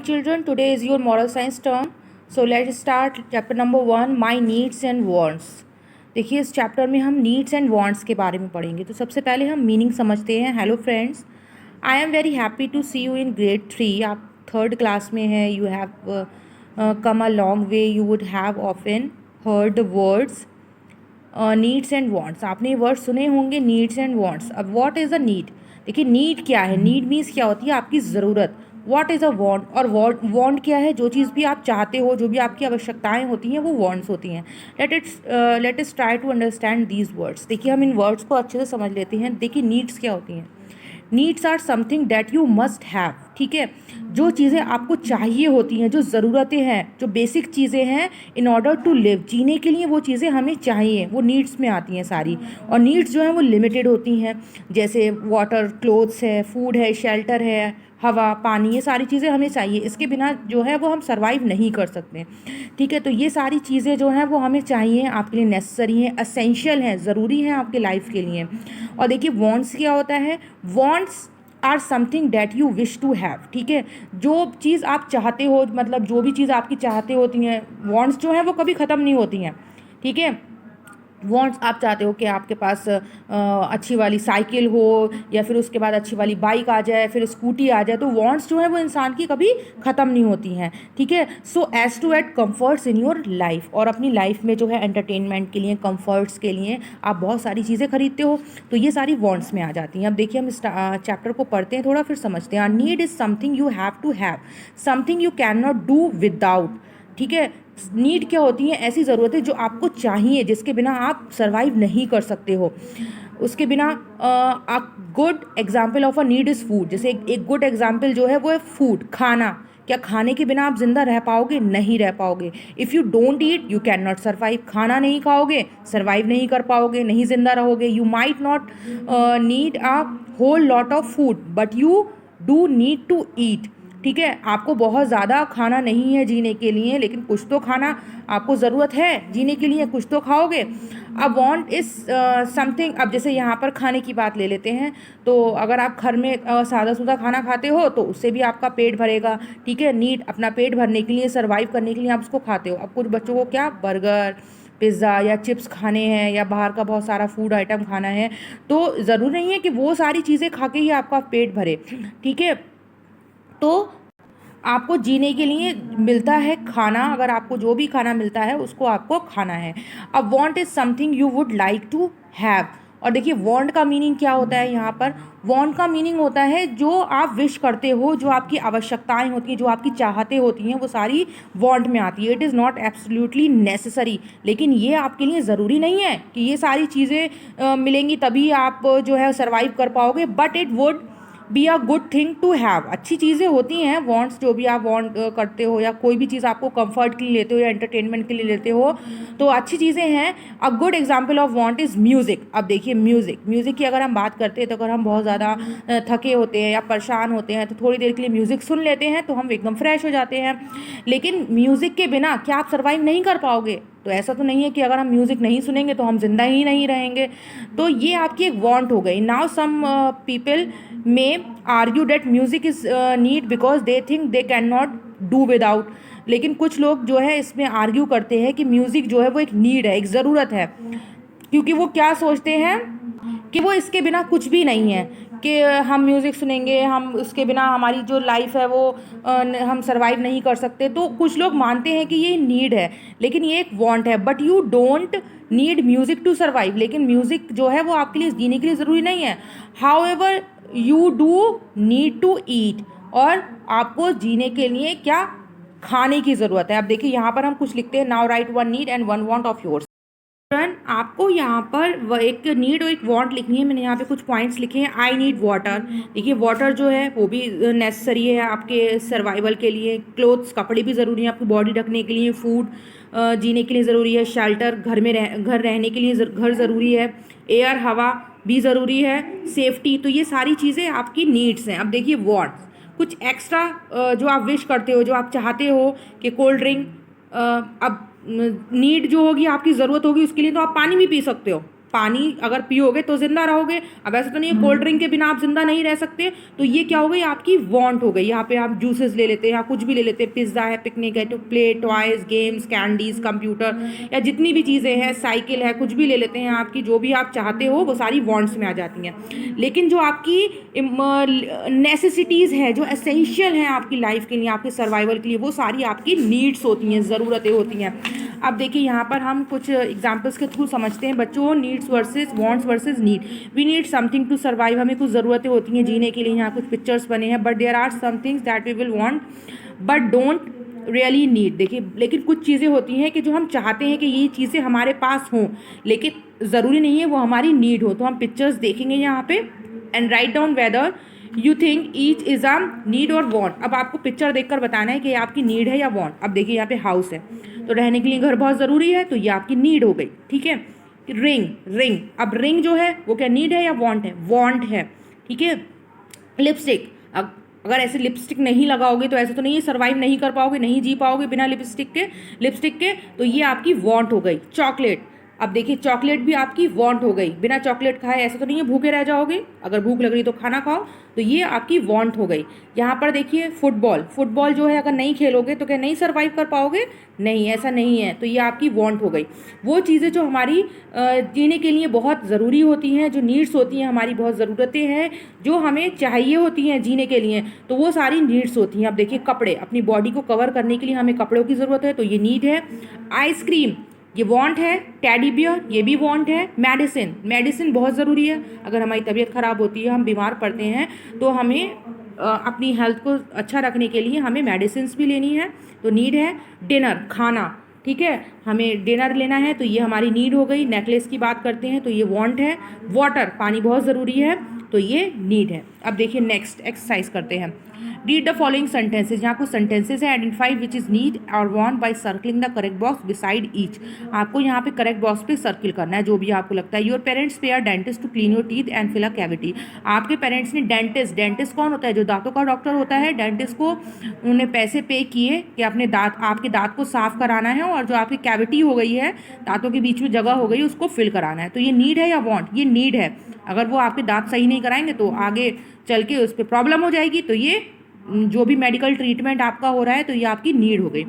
Children, today is your moral science term. So let's start chapter number 1, my needs and wants. देखिए इस chapter में हम needs and wants के बारे में पढ़ेंगे। तो सबसे पहले हम मीनिंग समझते हैं। Hello friends, I am very happy to see you in grade 3। आप थर्ड क्लास में हैं। You have come a long way. You would have often heard the words needs and wants. आपने ये वर्ड सुने होंगे, needs and wants. अब what is a need? देखिए need क्या है? नीड मीन्स क्या होती है? आपकी ज़रूरत। What is a want? और वांट क्या है? जो चीज़ भी आप चाहते हो, जो भी आपकी आवश्यकताएं होती हैं, वो वांट्स होती हैं। Let us try to understand these words. देखिए हम इन वर्ड्स को अच्छे से समझ लेते हैं। देखिए नीड्स क्या होती हैं? Needs are something that you must have. ठीक है, जो चीज़ें आपको चाहिए होती हैं, जो ज़रूरतें हैं, जो बेसिक चीज़ें हैं इन ऑर्डर टू लिव, जीने के लिए वो चीज़ें हमें चाहिए, वो नीड्स में आती हैं सारी। और नीड्स जो हैं वो लिमिटेड होती हैं, जैसे वाटर, क्लोथ्स है, फूड है, शेल्टर है, हवा, पानी, ये सारी चीज़ें हमें चाहिए। इसके बिना जो है वो हम सर्वाइव नहीं कर सकते। ठीक है, तो ये सारी चीज़ें जो हैं वो हमें चाहिए, आपके लिए नेसेसरी हैं, असेंशियल हैं, ज़रूरी हैं आपके लाइफ के लिए। और देखिए वांट्स क्या होता है? Wants are something that you wish to have. ठीक है, जो चीज़ आप चाहते हो, मतलब जो भी चीज़ आपकी चाहते होती हैं, वांट्स जो हैं वो कभी ख़त्म नहीं होती हैं। ठीक है, वांट्स आप चाहते हो कि आपके पास अच्छी वाली साइकिल हो, या फिर उसके बाद अच्छी वाली बाइक आ जाए, फिर स्कूटी आ जाए। तो वांट्स जो है वो इंसान की कभी ख़त्म नहीं होती हैं। ठीक है, so as to add comforts in your life. और अपनी लाइफ में जो है एंटरटेनमेंट के लिए, कम्फर्ट्स के लिए आप बहुत सारी चीज़ें खरीदते हो, तो ये सारी वांट्स में आ जाती हैं। अब देखिए हम इस चैप्टर को पढ़ते हैं थोड़ा, फिर समझते हैं। Need is something you have to have, something you can not do without. ठीक है, नीड क्या होती हैं? ऐसी ज़रूरतें जो आपको चाहिए, जिसके बिना आप सर्वाइव नहीं कर सकते हो, उसके बिना। A good example of a need is food. जैसे एक गुड एग्जाम्पल जो है वो है फूड, खाना। क्या खाने के बिना आप जिंदा रह पाओगे? नहीं रह पाओगे। If you don't eat you can not survive. खाना नहीं खाओगे, सर्वाइव नहीं कर पाओगे, नहीं जिंदा रहोगे। You might not need a whole lot of food but you do need to eat. ठीक है, आपको बहुत ज़्यादा खाना नहीं है जीने के लिए, लेकिन कुछ तो खाना आपको ज़रूरत है जीने के लिए, कुछ तो खाओगे। अब वांट इज़ समथिंग। अब जैसे यहाँ पर खाने की बात ले लेते हैं, तो अगर आप घर में सादा सूदा खाना खाते हो तो उससे भी आपका पेट भरेगा। ठीक है, नीड अपना पेट भरने के लिए, सर्वाइव करने के लिए आप उसको खाते हो। अब कुछ बच्चों को क्या बर्गर, पिज़्ज़ा या चिप्स खाने हैं, या बाहर का बहुत सारा फूड आइटम खाना है, तो ज़रूरी नहीं है कि वो सारी चीज़ें खा के ही आपका पेट भरे। ठीक है, तो आपको जीने के लिए मिलता है खाना। अगर आपको जो भी खाना मिलता है उसको आपको खाना है। अब want is something you would like to have. और देखिए वांट का मीनिंग क्या होता है यहाँ पर? वांट का मीनिंग होता है जो आप विश करते हो, जो आपकी आवश्यकताएं होती हैं, जो आपकी चाहते होती हैं, वो सारी वांट में आती है। It is not absolutely necessary. लेकिन ये आपके लिए ज़रूरी नहीं है कि ये सारी चीज़ें मिलेंगी तभी आप जो है सर्वाइव कर पाओगे, but it would be a good thing to have. अच्छी चीज़ें होती हैं वांट्स, जो भी आप वांट करते हो, या कोई भी चीज़ आपको कंफर्ट के लिए लेते हो या एंटरटेनमेंट के लिए लेते हो, तो अच्छी चीज़ें हैं। A good example of want is music. अब देखिए म्यूज़िक की अगर हम बात करते हैं, तो अगर हम बहुत ज़्यादा थके होते हैं या परेशान होते हैं, तो थोड़ी देर के लिए म्यूज़िक सुन लेते हैं तो हम एकदम फ्रेश हो जाते हैं। लेकिन म्यूज़िक के बिना क्या आप सर्वाइव नहीं कर पाओगे? तो ऐसा तो नहीं है कि अगर हम म्यूज़िक नहीं सुनेंगे तो हम जिंदा ही नहीं रहेंगे। तो ये आपकी एक वांट हो गई। Now some people may argue that music is need because they think they can not do without. लेकिन कुछ लोग जो है इसमें आर्ग्यू करते हैं कि म्यूज़िक जो है वो एक नीड है, एक ज़रूरत है, क्योंकि वो क्या सोचते हैं कि वो इसके बिना कुछ भी नहीं है, कि हम म्यूज़िक सुनेंगे, हम उसके बिना हमारी जो लाइफ है वो हम सर्वाइव नहीं कर सकते। तो कुछ लोग मानते हैं कि ये नीड है, लेकिन ये एक वांट है। But you don't need music to survive. लेकिन म्यूज़िक जो है वो आपके लिए जीने के लिए ज़रूरी नहीं है। However you do need to eat. और आपको जीने के लिए क्या? खाने की ज़रूरत है। अब देखिए यहाँ पर हम कुछ लिखते हैं। Now right one need and one want of yours. आपको यहाँ पर एक नीड और एक वांट लिखनी है। मैंने यहाँ पे कुछ पॉइंट्स लिखे हैं। I need water. देखिए वाटर जो है वो भी नेसेसरी है आपके सर्वाइवल के लिए। क्लोथ्स, कपड़े भी ज़रूरी हैं आपकी बॉडी ढकने के लिए। फूड जीने के लिए ज़रूरी है। शेल्टर, घर रहने के लिए घर ज़रूरी है। एयर, हवा भी ज़रूरी है। सेफ्टी, तो ये सारी चीज़ें आपकी नीड्स हैं। अब देखिए वांट्स, कुछ एक्स्ट्रा जो आप विश करते हो, जो आप चाहते हो कि कोल्ड ड्रिंक। अब नीड जो होगी, आपकी ज़रूरत होगी, उसके लिए तो आप पानी भी पी सकते हो। पानी अगर पियोगे तो ज़िंदा रहोगे। अब ऐसा तो नहीं है कोल्ड ड्रिंक के बिना आप ज़िंदा नहीं रह सकते। तो ये क्या हो गई आपकी वांट हो गई। यहाँ पे आप जूसेस ले लेते हैं या कुछ भी ले लेते हैं, पिज़्ज़ा है, पिकनिक है, to play, toys, games, candies, computer या जितनी भी चीज़ें हैं, साइकिल है, कुछ भी ले लेते हैं। आपकी जो भी आप चाहते हो वो सारी वांट्स में आ जाती हैं। लेकिन जो आपकी नेसेसिटीज़ है, जो एसेंशियल हैं आपकी लाइफ के लिए, आपके सर्वाइवल के लिए, वो सारी आपकी नीड्स होती हैं, ज़रूरतें होती हैं। अब देखिए यहाँ पर हम कुछ एग्जाम्पल्स के थ्रू समझते हैं बच्चों, needs versus wants versus need. We need something to survive, हमें कुछ ज़रूरतें होती हैं जीने के लिए। यहाँ कुछ पिक्चर्स बने हैं, but there are some things that we will want but don't really need. देखिए लेकिन कुछ चीज़ें होती हैं कि जो हम चाहते हैं कि ये चीज़ें हमारे पास हों, लेकिन ज़रूरी नहीं है वो हमारी नीड हो। तो हम पिक्चर्स देखेंगे यहाँ पे and write down whether you think each is a need और वॉन्ट। अब आपको पिक्चर देखकर बताना है कि ये आपकी नीड है या वॉन्ट। अब देखिए यहाँ पे हाउस है, तो रहने के लिए घर बहुत ज़रूरी है, तो ये आपकी नीड हो गई। ठीक है, रिंग, रिंग, अब रिंग जो है वो क्या नीड है या वॉन्ट है? वॉन्ट है। ठीक है, लिपस्टिक, अगर ऐसे लिपस्टिक नहीं लगाओगे तो ऐसा तो नहीं है सर्वाइव नहीं कर पाओगे, नहीं जी पाओगे बिना लिपस्टिक के, तो ये आपकी वॉन्ट हो गई। चॉकलेट, अब देखिए चॉकलेट भी आपकी वांट हो गई, बिना चॉकलेट खाए ऐसा तो नहीं है भूखे रह जाओगे, अगर भूख लग रही तो खाना खाओ, तो ये आपकी वांट हो गई। यहाँ पर देखिए फुटबॉल, फुटबॉल जो है अगर नहीं खेलोगे तो क्या नहीं सर्वाइव कर पाओगे? नहीं, ऐसा नहीं है, तो ये आपकी वांट हो गई। वो चीज़ें जो हमारी जीने के लिए बहुत ज़रूरी होती हैं, जो नीड्स होती हैं, हमारी बहुत ज़रूरतें हैं जो हमें चाहिए होती हैं जीने के लिए, तो वो सारी नीड्स होती हैं। अब देखिए कपड़े, अपनी बॉडी को कवर करने के लिए हमें कपड़ों की ज़रूरत है, तो ये नीड है। आइसक्रीम, ये वांट है। टेडी बियर, ये भी वांट है। मेडिसिन, मेडिसिन बहुत ज़रूरी है, अगर हमारी तबीयत ख़राब होती है, हम बीमार पड़ते हैं, तो हमें अपनी हेल्थ को अच्छा रखने के लिए हमें मेडिसिन भी लेनी है, तो नीड है। डिनर, खाना, ठीक है, हमें डिनर लेना है, तो ये हमारी नीड हो गई। नेकलेस की बात करते हैं तो ये वांट है। वाटर, पानी बहुत ज़रूरी है, तो ये नीड है। अब देखिए नेक्स्ट एक्सरसाइज करते हैं। रीड द फॉलोइंग सेंटेंसेज, यहाँ कुछ सेंटेंसेज है, आइडेंटिफाई विच इज़ नीड और want bye circling the correct box beside each. आपको यहाँ पे करेक्ट बॉक्स पे सर्किल करना है जो भी आपको लगता है। Your parents pay our dentist to clean your teeth and fill a cavity. आपके पेरेंट्स ने डेंटिस्ट, डेंटिस्ट कौन होता है? जो दांतों का डॉक्टर होता है, डेंटिस्ट को उन्होंने पैसे पे किए कि अपने दांत, आपके दांत को साफ कराना है, और जो आपकी कैविटी हो गई है, दांतों के बीच में जगह हो गई, उसको फिल कराना है। तो ये नीड है या वांट? ये नीड है। अगर वो आपके दांत सही नहीं कराएंगे तो आगे चल के उस पर प्रॉब्लम हो जाएगी, तो ये जो भी मेडिकल ट्रीटमेंट आपका हो रहा है तो ये आपकी नीड हो गई।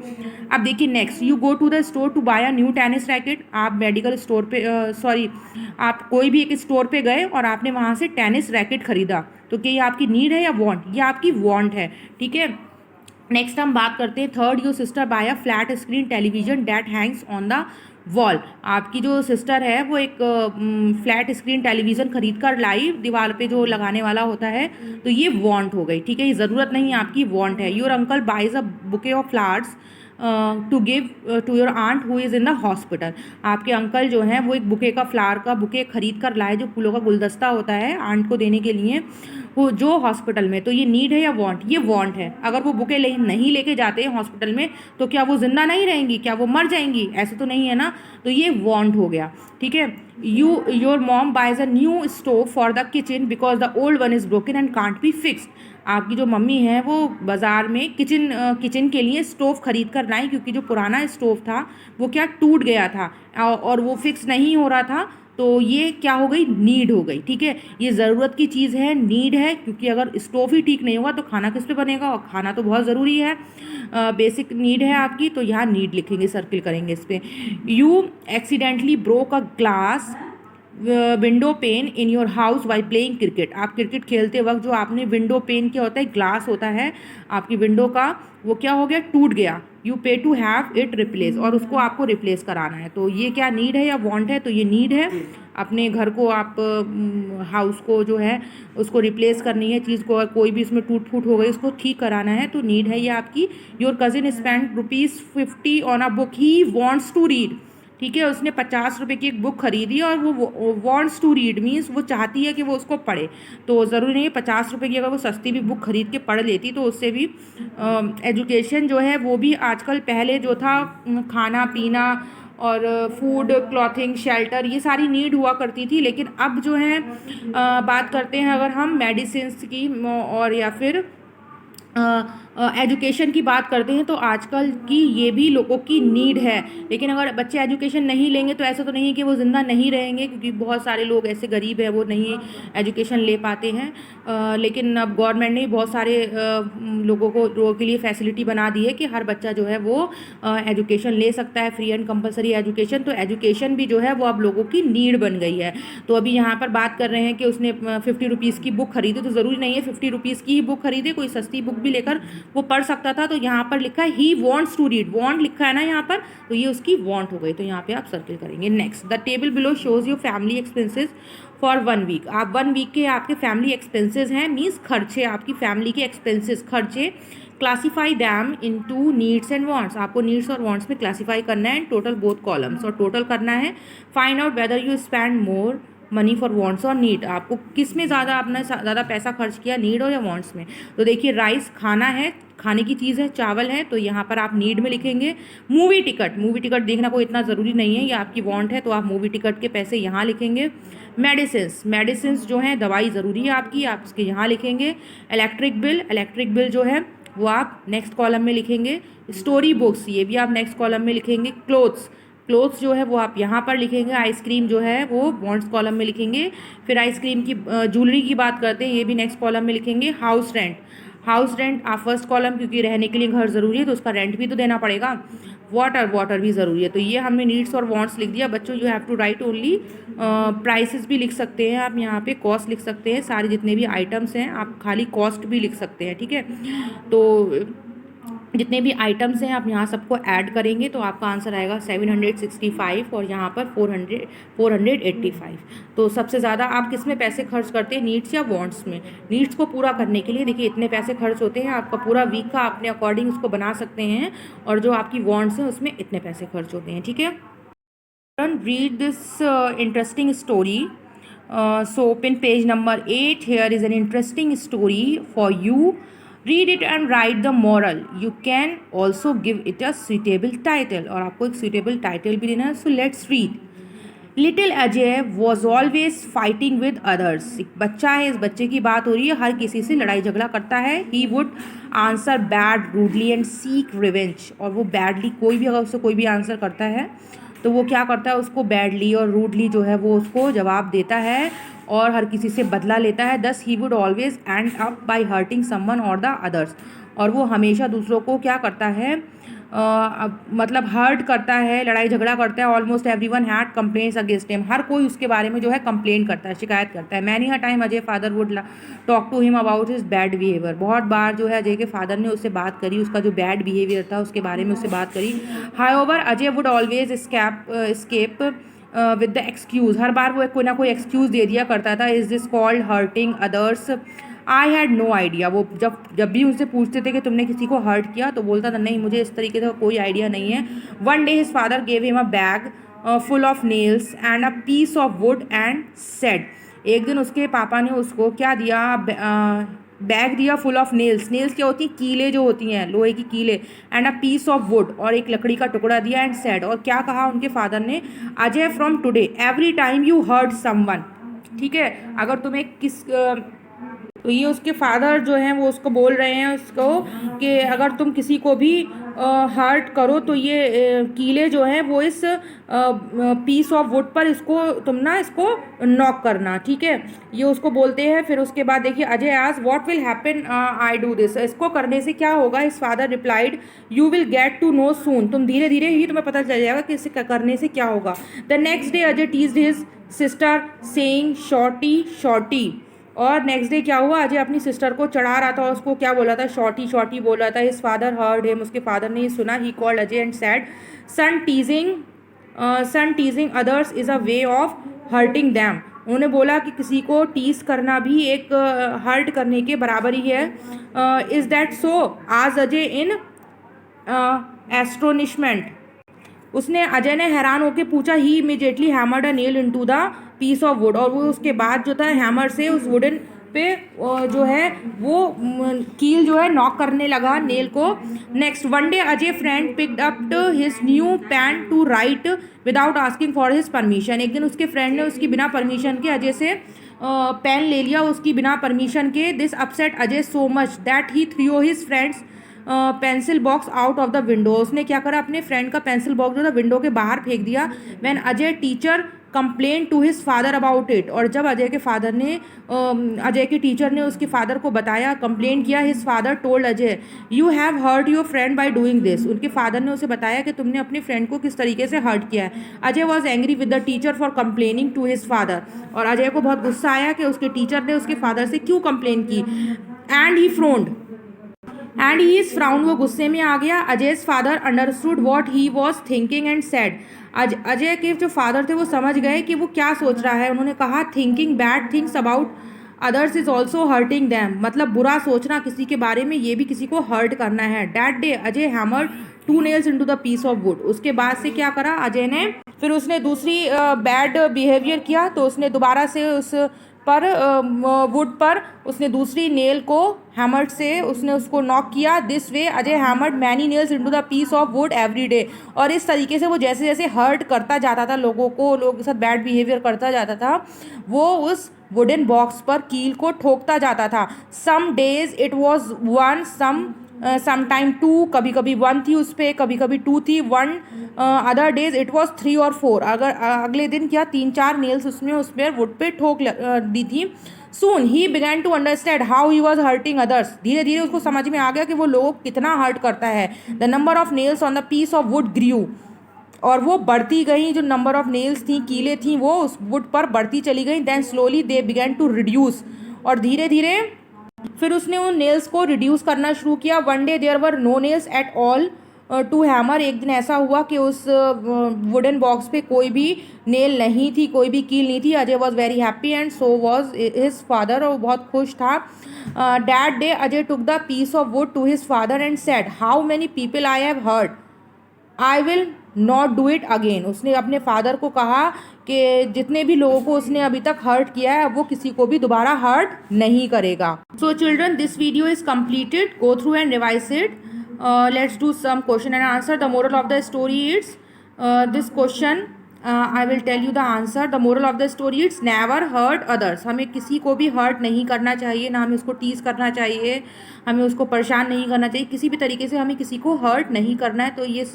अब देखिए next, you go to the store to buy a new tennis racket. आप मेडिकल स्टोर पे आप कोई भी एक स्टोर पे गए और आपने वहाँ से टेनिस रैकेट खरीदा, तो क्या ये आपकी नीड है या वांट? ये आपकी वांट है। ठीक है, नेक्स्ट हम बात करते हैं third, your sister buy a flat screen television that hangs on the wall. आपकी जो सिस्टर है वो एक फ्लैट स्क्रीन टेलीविज़न खरीद कर लाई, दीवार पे जो लगाने वाला होता है, तो ये वांट हो गई। ठीक है, ये ज़रूरत नहीं है, आपकी वांट है। Your uncle buys a bouquet of flowers to give to your aunt who is in the hospital. आपके अंकल जो हैं वो एक बुके का फ्लावर का बुके खरीद कर लाए, जो फूलों का गुलदस्ता होता है आंट को देने के लिए, वो जो हॉस्पिटल में, तो ये नीड है या वांट? ये वांट है। अगर वो बुके नहीं लेके जाते हैं हॉस्पिटल में तो क्या वो जिंदा नहीं रहेंगी? क्या वो मर जाएंगी? ऐसे तो नहीं है ना, तो ये वांट हो गया। ठीक है, your mom buys a new stove for the kitchen because the old one is broken and can't be fixed. आपकी जो मम्मी है वो बाज़ार में किचन के लिए स्टोव खरीद कर लाई, क्योंकि जो पुराना स्टोव था वो क्या टूट गया था और वो फिक्स नहीं हो रहा था, तो ये क्या हो गई? नीड हो गई। ठीक है, ये ज़रूरत की चीज़ है, नीड है, क्योंकि अगर स्टोव ही ठीक नहीं होगा तो खाना किस पे बनेगा, और खाना तो बहुत ज़रूरी है, बेसिक नीड है आपकी, तो यहाँ नीड लिखेंगे, सर्किल करेंगे इस पर। You accidentally broke a glass window pane in your house while playing cricket. आप क्रिकेट खेलते वक्त जो आपने विंडो पेन, क्या होता है, ग्लास होता है आपकी विंडो का, वो क्या हो गया? टूट गया। यू पे टू हैव इट रिप्लेस, और उसको आपको रिप्लेस कराना है, तो ये क्या नीड है या वांट है? तो ये नीड है। अपने घर को आप हाउस को जो है उसको रिप्लेस करनी है चीज़ को, कोई भी उसमें टूट फूट हो गई उसको ठीक कराना है, तो नीड है ये आपकी। Your cousin spend ₹50 on a book he wants to read. ठीक है, उसने 50 रुपये की एक बुक खरीदी और वो वॉन्ट्स टू रीड मीन्स वो चाहती है कि वो उसको पढ़े, तो ज़रूरी नहीं है 50 रुपये की अगर वो सस्ती भी बुक खरीद के पढ़ लेती तो उससे भी एजुकेशन जो है वो भी आजकल, पहले जो था खाना पीना और फूड, क्लॉथिंग, शेल्टर, ये सारी नीड हुआ करती थी, लेकिन अब जो है बात करते हैं अगर हम मेडिसिन्स की और या फिर एजुकेशन की बात करते हैं तो आजकल की ये भी लोगों की नीड है, लेकिन अगर बच्चे एजुकेशन नहीं लेंगे तो ऐसा तो नहीं है कि वो ज़िंदा नहीं रहेंगे, क्योंकि बहुत सारे लोग ऐसे गरीब हैं वो नहीं एजुकेशन ले पाते हैं। लेकिन अब गवर्नमेंट ने बहुत सारे लोगों के लिए फैसिलिटी बना दी है कि हर बच्चा जो है वो एजुकेशन ले सकता है, फ्री एंड कंपलसरी एजुकेशन। तो एजुकेशन भी जो है वो अब लोगों की नीड बन गई है। तो अभी यहाँ पर बात कर रहे हैं कि उसने 50 रुपीज़ की बुक खरीदी, तो ज़रूरी नहीं है 50 रुपीज़ की ही बुक खरीदे, कोई सस्ती बुक भी लेकर वो पढ़ सकता था। तो यहाँ पर लिखा है he wants to read, want लिखा है ना यहाँ पर, तो ये उसकी वॉन्ट हो गई। तो यहाँ पे आप सर्किल करेंगे। Next, the table below shows your family expenses for 1 week. आप 1 वीक के आपके फैमिली एक्सपेंसेस हैं, मीन्स खर्चे, आपकी फैमिली के एक्सपेंसेस खर्चे। Classify them into needs and wants, आपको नीड्स और वांट्स में क्लासीफाई करना है, टोटल बोथ कॉलम्स, और टोटल करना है। Find out whether you spend more money for wants और नीड, आपको किस में ज़्यादा आपने ज़्यादा पैसा खर्च किया, नीड और या वांट्स में। तो देखिए राइस खाना है, खाने की चीज़ है, चावल है, तो यहाँ पर आप नीड में लिखेंगे। मूवी टिकट देखना कोई इतना ज़रूरी नहीं है, ये आपकी वांट है, तो आप मूवी टिकट के पैसे यहाँ लिखेंगे। मेडिसिन्स जो है दवाई ज़रूरी है आपकी, आप इसके यहाँ लिखेंगे। इलेक्ट्रिक बिल जो है वो आप नेक्स्ट कॉलम में लिखेंगे। स्टोरी बुक्स, ये भी आप नेक्स्ट कॉलम में लिखेंगे। क्लोथ्स जो है वो आप यहाँ पर लिखेंगे। आइसक्रीम जो है वो वांट्स कॉलम में लिखेंगे। फिर आइसक्रीम की ज्वेलरी की बात करते हैं, ये भी नेक्स्ट कॉलम में लिखेंगे। हाउस रेंट आप फर्स्ट कॉलम, क्योंकि रहने के लिए घर ज़रूरी है तो उसका रेंट भी तो देना पड़ेगा। वाटर भी ज़रूरी है। तो ये हमने नीड्स और वांट्स लिख दिया। बच्चों you have to write only prices भी लिख सकते हैं आप, यहाँ पे कॉस्ट लिख सकते हैं, सारे जितने भी आइटम्स हैं आप खाली कॉस्ट भी लिख सकते हैं, ठीक है। तो जितने भी आइटम्स हैं आप यहाँ सबको ऐड करेंगे तो आपका आंसर आएगा 765 और यहाँ पर 485। तो सबसे ज़्यादा आप किस में पैसे खर्च करते हैं, नीड्स या वांट्स में। नीड्स को पूरा करने के लिए देखिए इतने पैसे खर्च होते हैं, आपका पूरा वीक का अपने अकॉर्डिंग उसको बना सकते हैं, और जो आपकी वांट्स हैं उसमें इतने पैसे खर्च होते हैं, ठीक है। Read this interesting story. So open page number 8. Here is an interesting story for you. Read it and write the moral. You can also give it a suitable title, और आपको एक suitable title भी देना है. So let's read. Little Ajay was always fighting with others. एक बच्चा है, इस बच्चे की बात हो रही है, हर किसी से लड़ाई झगड़ा करता है. He would answer bad, rudely and seek revenge. और वो badly, कोई भी अगर उससे कोई भी आंसर करता है तो वो क्या करता है, उसको बैडली और रूडली जो है वो उसको जवाब देता है और हर किसी से बदला लेता है। दस he would always and up by hurting someone और द अदर्स, और वो हमेशा दूसरों को क्या करता है, मतलब हर्ट करता है, लड़ाई झगड़ा करता है। Almost everyone had complaints against him, हर कोई उसके बारे में जो है कंप्लेंट करता है, शिकायत करता है। Many a time Ajay father would talk to him about his bad behaviour, बहुत बार जो है अजय के फादर ने उससे बात करी, उसका जो बैड बिहेवियर था उसके बारे में उससे बात करी। However Ajay would always escape with the excuse, हर बार वो कोई ना कोई एक्सक्यूज़ दे दिया करता था। Is this called hurting others? I had no idea, वो जब भी उनसे पूछते थे कि तुमने किसी को हर्ट किया तो बोलता था नहीं, मुझे इस तरीके का कोई आइडिया नहीं है। One day his father gave him a bag full of nails and a piece of wood and said, एक दिन उसके पापा ने उसको क्या दिया, बैग दिया फुल ऑफ नेल्स क्या होती हैं, कीले जो होती हैं, लोहे की कीले, and a piece of wood, और एक लकड़ी का टुकड़ा दिया, एंड सेड, और क्या कहा उनके फादर ने, Ajay from today every time you hurt someone, ठीक है, अगर तुम्हें तो ये उसके फादर जो हैं वो उसको बोल रहे हैं उसको कि अगर तुम किसी को भी हर्ट करो तो ये कीले जो हैं वो इस पीस ऑफ वुड पर इसको नॉक करना, ठीक है, ये उसको बोलते हैं। फिर उसके बाद देखिए अजय आज what will happen I do this, इसको करने से क्या होगा। His father replied you will get to know soon, तुम धीरे धीरे ही तुम्हें पता चल जाएगा कि इसे करने से क्या होगा। The next day Ajay teased his sister saying shorty, और नेक्स्ट डे क्या हुआ, अजय अपनी सिस्टर को चढ़ा रहा था, उसको क्या बोला था, शॉर्टी बोल रहा था। हिज फादर हर्ड हिम, उसके फादर ने ये सुना। He called Ajay and said son teasing others is a way of hurting them, उन्होंने बोला कि किसी को टीज करना भी एक हर्ट करने के बराबर ही है। इज़ दैट सो, आज अजय इन एस्ट्रोनिशमेंट, उसने अजय ने हैरान होकर पूछा। He immediately hammered a nail into the piece of wood, और वो उसके बाद जो था हैमर से उस वुडन पे जो है वो कील जो है नॉक करने लगा नेल को। Next one day Ajay friend picked up his new pen to write without asking for his permission, एक दिन उसके फ्रेंड ने उसकी बिना परमिशन के अजय से पेन ले लिया, उसकी बिना परमिशन के। This upset Ajay so much that he through his friend's pencil box out of the window. उसने क्या करा, अपने फ्रेंड का पेंसिल बॉक्स जो था विंडो के बाहर फेंक दिया। When Ajay teacher complain to his father about it. और जब अजय के फादर ने अजय के टीचर ने उसके फादर को बताया, कंप्लेन किया, his father told Ajay you have hurt your friend by doing this. उनके फादर ने उसे बताया कि तुमने अपने फ्रेंड को किस तरीके से हर्ट किया है। Ajay was angry with the teacher for complaining to his father. और अजय को बहुत गुस्सा आया कि उसके टीचर ने उसके फादर से क्यों कंप्लेन की। एंड ही इज फ्राउंड, वो गुस्से में आ गया। Ajay's father understood what he was thinking and said. Ajay के जो फादर थे वो समझ गए कि वो क्या सोच रहा है। उन्होंने कहा thinking bad things about others is also hurting them. मतलब बुरा सोचना किसी के बारे में, ये भी किसी को हर्ट करना है। That day Ajay hammered 2 nails into the piece of wood. उसके बाद से क्या करा अजय ने, फिर उसने दूसरी बैड बिहेवियर किया, तो उसने दोबारा से उस पर वुड पर उसने दूसरी नेल को हैमर से उसने उसको नॉक किया। This way Ajay hammered many nails into the piece of wood every day. और इस तरीके से वो जैसे जैसे हर्ट करता जाता था लोगों को, लोगों के साथ बैड बिहेवियर करता जाता था, वो उस वुडन बॉक्स पर कील को ठोकता जाता था। Some days it was 1, sometime 2, कभी कभी 1 थी उस पर, कभी कभी 2 थी। 1 अदर डेज इट वॉज 3 और 4। अगर अगले दिन क्या 3-4 नेल्स उसमें उस पर वुड पे ठोक दी थी। Soon he began to understand how he was hurting others. धीरे धीरे उसको समझ में आ गया कि वो लोगों को कितना हर्ट करता है। The number of nails on the piece of wood grew. और वो बढ़ती गई, जो नंबर ऑफ नेल्स थी, कीलें थी, वो उस वुड पर बढ़ती चली गई। Then slowly they began to reduce. और धीरे धीरे फिर उसने उन नेल्स को रिड्यूस करना शुरू किया। One day there were no nails at all to hammer. एक दिन ऐसा हुआ कि उस वुडन बॉक्स पे कोई भी नेल नहीं थी, कोई भी कील नहीं थी। Ajay was very happy and so was his father. और बहुत खुश था। That day Ajay took the piece of wood to his father and said how many people I have hurt, I will not do it again. उसने अपने father को कहा कि जितने भी लोगों को उसने अभी तक हर्ट किया है वो किसी को भी दोबारा हर्ट नहीं करेगा। So children, this video is completed. Go through and revise it. Let's do some question and answer. The moral of the story is this question. I will tell you the answer. The moral of the story is never hurt others. हमें किसी को भी hurt नहीं करना चाहिए, ना हमें उसको टीज करना चाहिए, हमें उसको परेशान नहीं करना चाहिए, किसी भी तरीके से हमें किसी को हर्ट नहीं करना है। तो ये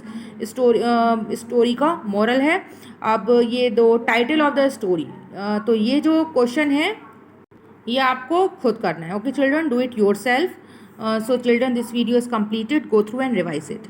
स्टोरी का मोरल है। अब ये दो टाइटल ऑफ द स्टोरी, तो ये जो क्वेश्चन है ये आपको खुद करना है। Okay children, do it your self. So children, this video is completed. Go through and revise it.